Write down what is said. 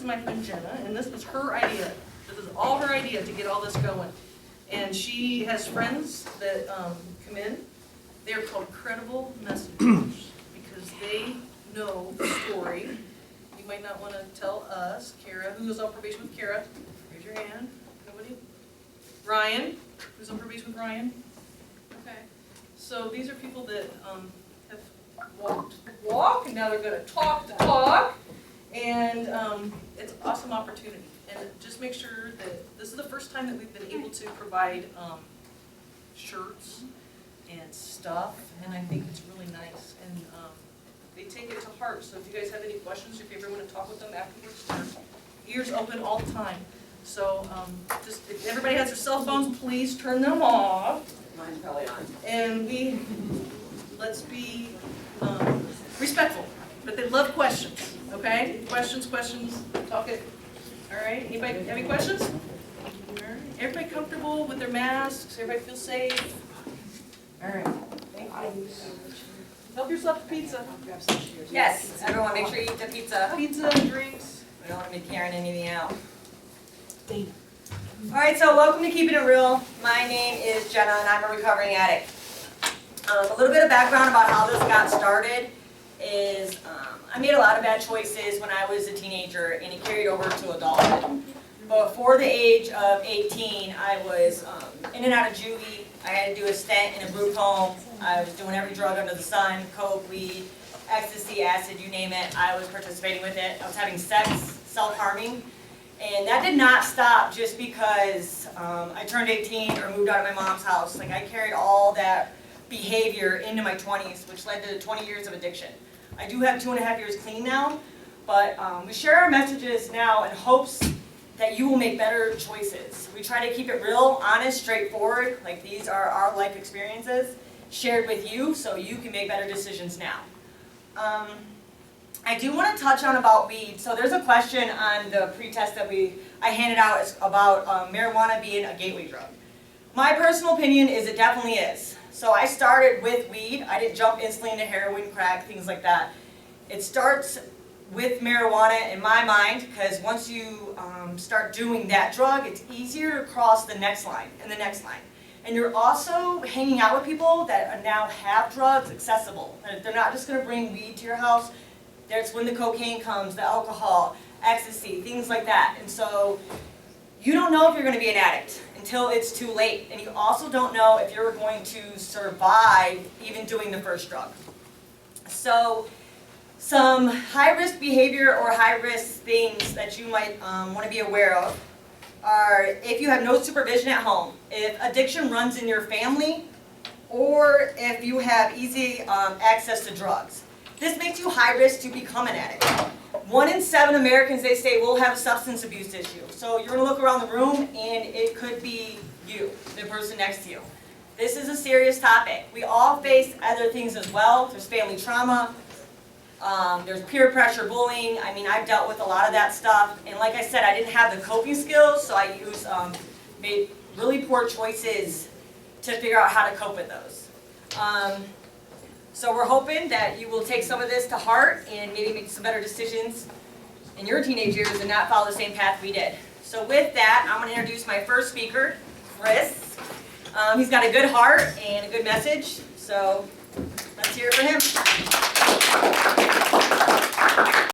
my friend Jenna, and this was her idea. This is all her idea to get all this going. And she has friends that come in. They're called credible messengers because they know the story. You might not want to tell us. Kara, who was on probation with Kara? Raise your hand. Nobody? Ryan, who's on probation with Ryan? Okay. So these are people that have walked the walk, and now they're going to talk the talk. And it's an awesome opportunity. And just make sure that this is the first time that we've been able to provide shirts and stuff, and I think it's really nice. And they take it to heart. So if you guys have any questions, if you ever want to talk with them afterwards, their ears open all the time. So just if everybody has their cell phones, please turn them off. Mine's probably on. And let's be respectful. But they love questions, okay? Questions, talk it. All right, anybody have any questions? All right, everybody comfortable with their masks? Everybody feel safe? All right, thank you. Help yourself to pizza. Yes, everyone make sure you eat the pizza. Pizza and drinks. We don't want to be carrying anything out. Alright, so welcome to Keeping It Real. My name is Jenna and I'm a recovering addict. A little bit of background about how this got started is I made a lot of bad choices when I was a teenager and it carried over to adulthood. Before the age of 18, I was in and out of juvie. I had to do a stint in a group home. I was doing every drug under the sun, coke, weed, ecstasy, acid, you name it. I was participating with it. I was having sex, self-harming. And that did not stop just because I turned 18 or moved out of my mom's house. Like I carried all that behavior into my 20s, which led to 20 years of addiction. I do have 2.5 years clean now, but we share our messages now in hopes that you will make better choices. We try to keep it real, honest, straightforward, like these are our life experiences, shared with you so you can make better decisions now. I do want to touch on about weed. So there's a question on the pre-test that I handed out about marijuana being a gateway drug. My personal opinion is it definitely is. So I started with weed. I didn't jump instantly into heroin, crack, things like that. It starts with marijuana in my mind because once you start doing that drug, it's easier to cross the next line and the next line. And you're also hanging out with people that now have drugs accessible. They're not just going to bring weed to your house. That's when the cocaine comes, the alcohol, ecstasy, things like that. And so you don't know if you're going to be an addict until it's too late. And you also don't know if you're going to survive even doing the first drug. So some high-risk behavior or high-risk things that you might want to be aware of are if you have no supervision at home, if addiction runs in your family, or if you have easy access to drugs. This makes you high risk to become an addict. 1 in 7 Americans, they say, will have a substance abuse issue. So you're going to look around the room and it could be you, the person next to you. This is a serious topic. We all face other things as well. There's family trauma. There's peer pressure, bullying. I mean, I've dealt with a lot of that stuff. And like I said, I didn't have the coping skills, so I made really poor choices to figure out how to cope with those. So we're hoping that you will take some of this to heart and maybe make some better decisions in your teenage years and not follow the same path we did. So with that, I'm going to introduce my first speaker, Chris. He's got a good heart and a good message, so let's hear it for him.